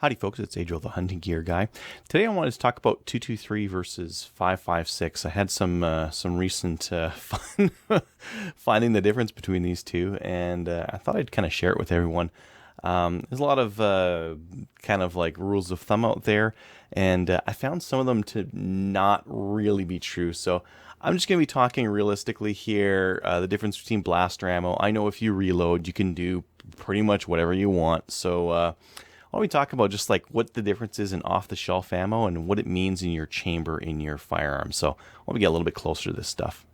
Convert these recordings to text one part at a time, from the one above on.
Howdy folks, it's Adriel, the hunting gear guy. Today I wanted to talk about 223 versus 556. I had some recent fun finding the difference between these two, and I thought I'd kind of share it with everyone. There's a lot of kind of like rules of thumb out there, and I found some of them to not really be true. So I'm just going to be talking realistically here, the difference between blaster ammo. I know if you reload, you can do pretty much whatever you want. So why don't we talk about just like what the difference is in off-the-shelf ammo and what it means in your chamber in your firearm. So I want to get a little bit closer to this stuff.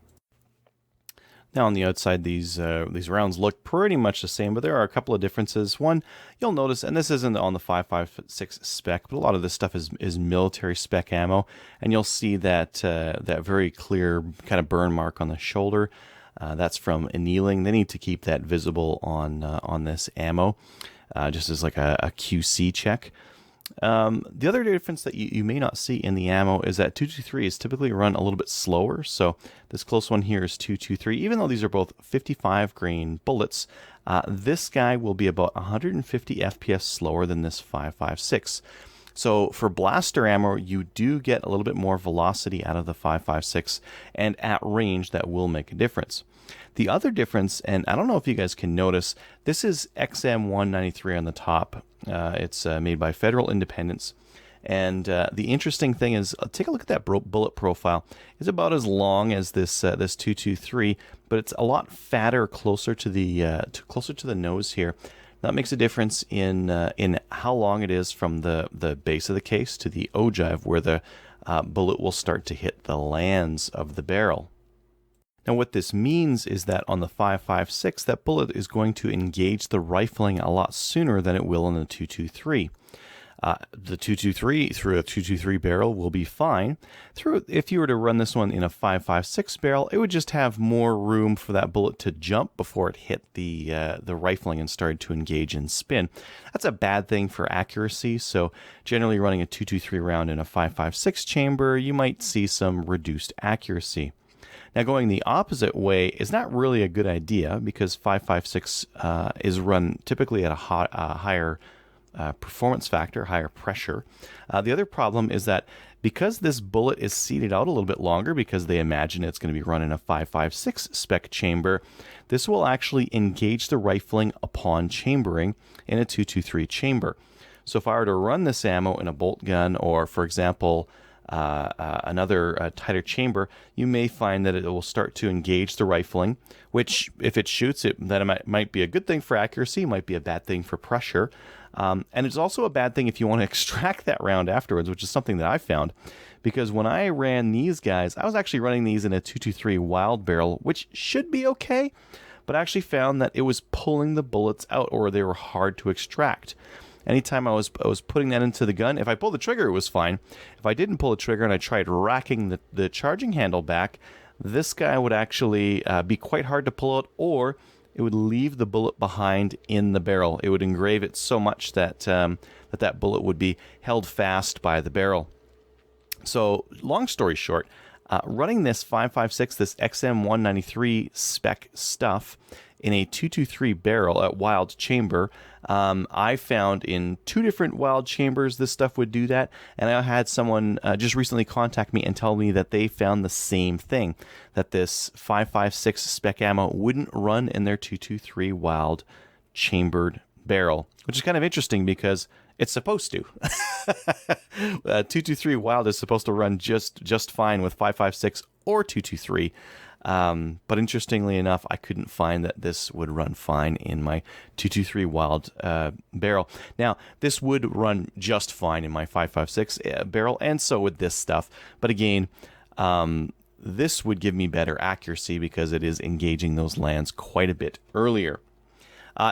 Now on the outside, these rounds look pretty much the same, but there are a couple of differences. One, you'll notice, and this isn't on the 556 spec, but a lot of this stuff is military spec ammo, and you'll see that that very clear kind of burn mark on the shoulder. That's from annealing. They need to keep that visible on this ammo, just as like a QC check. The other difference that you may not see in the ammo is that 223 is typically run a little bit slower. So this close one here is 223. Even though these are both 55 grain bullets, this guy will be about 150 FPS slower than this 556. So for blaster ammo, you do get a little bit more velocity out of the 556, and at range that will make a difference. The other difference, and I don't know if you guys can notice, this is XM193 on the top. It's made by Federal Independence. And the interesting thing is, take a look at that bullet profile. It's about as long as this 223, but it's a lot fatter, closer to the nose here. That makes a difference in how long it is from the base of the case to the ogive, where the bullet will start to hit the lands of the barrel. Now what this means is that on the 556, that bullet is going to engage the rifling a lot sooner than it will in the 223. The 223 through a 223 barrel will be fine. If you were to run this one in a 556 barrel, it would just have more room for that bullet to jump before it hit the rifling and started to engage and spin. That's a bad thing for accuracy. So generally running a 223 round in a 556 chamber, you might see some reduced accuracy. Now going the opposite way is not really a good idea, because 556 is run typically at a higher performance factor, higher pressure. The other problem is that because this bullet is seated out a little bit longer, because they imagine it's going to be run in a 556 spec chamber, this will actually engage the rifling upon chambering in a 223 chamber. So if I were to run this ammo in a bolt gun, or for example another tighter chamber, you may find that it will start to engage the rifling, which if it shoots it, that might be a good thing for accuracy, might be a bad thing for pressure. And it's also a bad thing if you want to extract that round afterwards, which is something that I found, because when I ran these guys, I was actually running these in a 223 wylde barrel, which should be okay, but I actually found that it was pulling the bullets out, or they were hard to extract. Anytime I was putting that into the gun, if I pulled the trigger, it was fine. If I didn't pull the trigger and I tried racking the charging handle back, this guy would actually be quite hard to pull out, or it would leave the bullet behind in the barrel. It would engrave it so much that that bullet would be held fast by the barrel. So long story short, running this 556, this XM193 spec stuff in a 223 barrel at wylde chamber, I found in 2 different wylde chambers this stuff would do that, and I had someone just recently contact me and tell me that they found the same thing, that this 556 spec ammo wouldn't run in their 223 wylde chambered barrel, which is kind of interesting because it's supposed to. 223 wylde is supposed to run just fine with 556 or 223. But interestingly enough, I couldn't find that this would run fine in my 223 wylde barrel. Now, this would run just fine in my 556 barrel, and so would this stuff. But again, this would give me better accuracy because it is engaging those lands quite a bit earlier.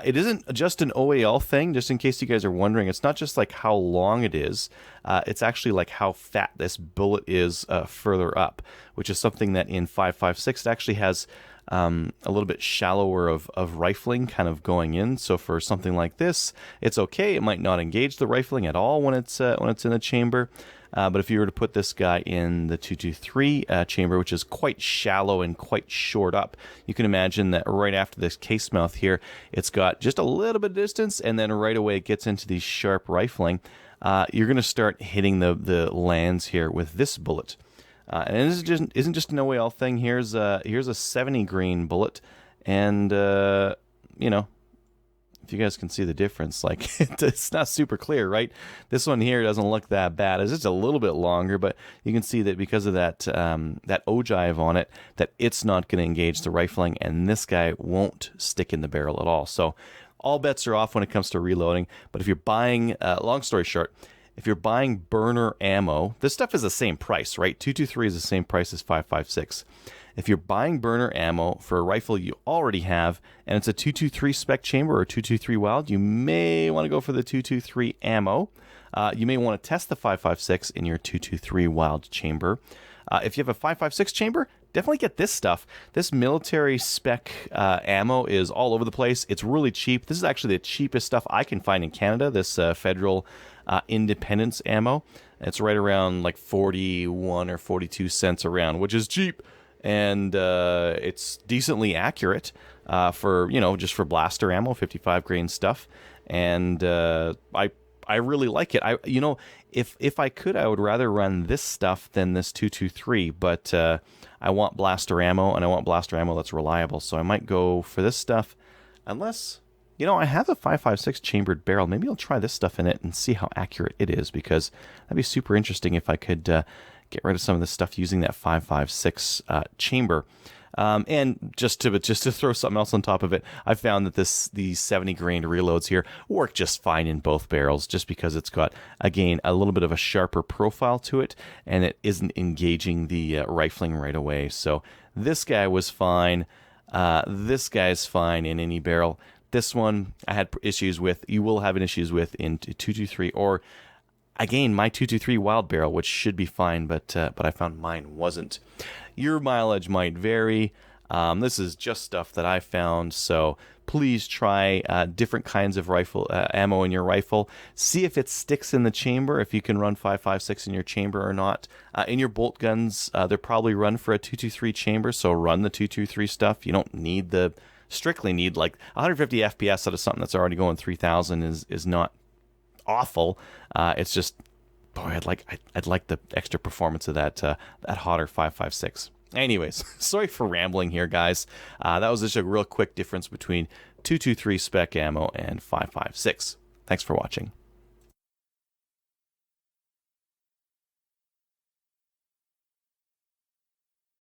It isn't just an OAL thing, just in case you guys are wondering. It's not just like how long it is. It's actually like how fat this bullet is further up, which is something that in 556 it actually has a little bit shallower of rifling kind of going in. So for something like this, it's okay. It might not engage the rifling at all when it's in the chamber. But if you were to put this guy in the 223 chamber, which is quite shallow and quite short up, you can imagine that right after this case mouth here, it's got just a little bit of distance, and then right away it gets into these sharp rifling. You're going to start hitting the lands here with this bullet. And this isn't just an OAL thing. Here's a 70 grain bullet, and you know, if you guys can see the difference, like it's not super clear, right? This one here doesn't look that bad. It's just a little bit longer, but you can see that because of that that ogive on it, that it's not going to engage the rifling, and this guy won't stick in the barrel at all. So all bets are off when it comes to reloading. But if you're buying, long story short, if you're buying burner ammo, this stuff is the same price, right? 223 is the same price as 5.56. If you're buying burner ammo for a rifle you already have, and it's a 223 spec chamber or 223 wylde, you may want to go for the 223 ammo. You may want to test the 5.56 in your 223 wylde chamber. If you have a 5.56 chamber, definitely get this stuff. This military spec ammo is all over the place. It's really cheap. This is actually the cheapest stuff I can find in Canada, this federal independence ammo. It's right around like 41 or 42 cents a round, which is cheap. And it's decently accurate for, you know, just for blaster ammo, 55 grain stuff. And I really like it. You know, if I could, I would rather run this stuff than this 223, but I want blaster ammo, and I want blaster ammo that's reliable. So I might go for this stuff, unless, you know, I have a 5.56 chambered barrel. Maybe I'll try this stuff in it and see how accurate it is, because that'd be super interesting if I could get rid of some of this stuff using that 5.56 chamber. And just to throw something else on top of it, I found that these 70 grain reloads here work just fine in both barrels, just because it's got, again, a little bit of a sharper profile to it, and it isn't engaging the rifling right away. So this guy was fine. This guy's fine in any barrel. This one I had issues with. You will have issues with in 223, or again, my 223 wylde barrel, which should be fine, but I found mine wasn't. Your mileage might vary. This is just stuff that I found, so please try different kinds of rifle ammo in your rifle. See if it sticks in the chamber, if you can run 5.56 in your chamber or not. In your bolt guns, they're probably run for a 223 chamber, so run the 223 stuff. You don't strictly need like 150 FPS out of something that's already going 3,000 is not awful. It's just, boy, I'd like the extra performance of that hotter 5.56. Anyways, sorry for rambling here, guys. That was just a real quick difference between 223 spec ammo and 5.56. Thanks for watching.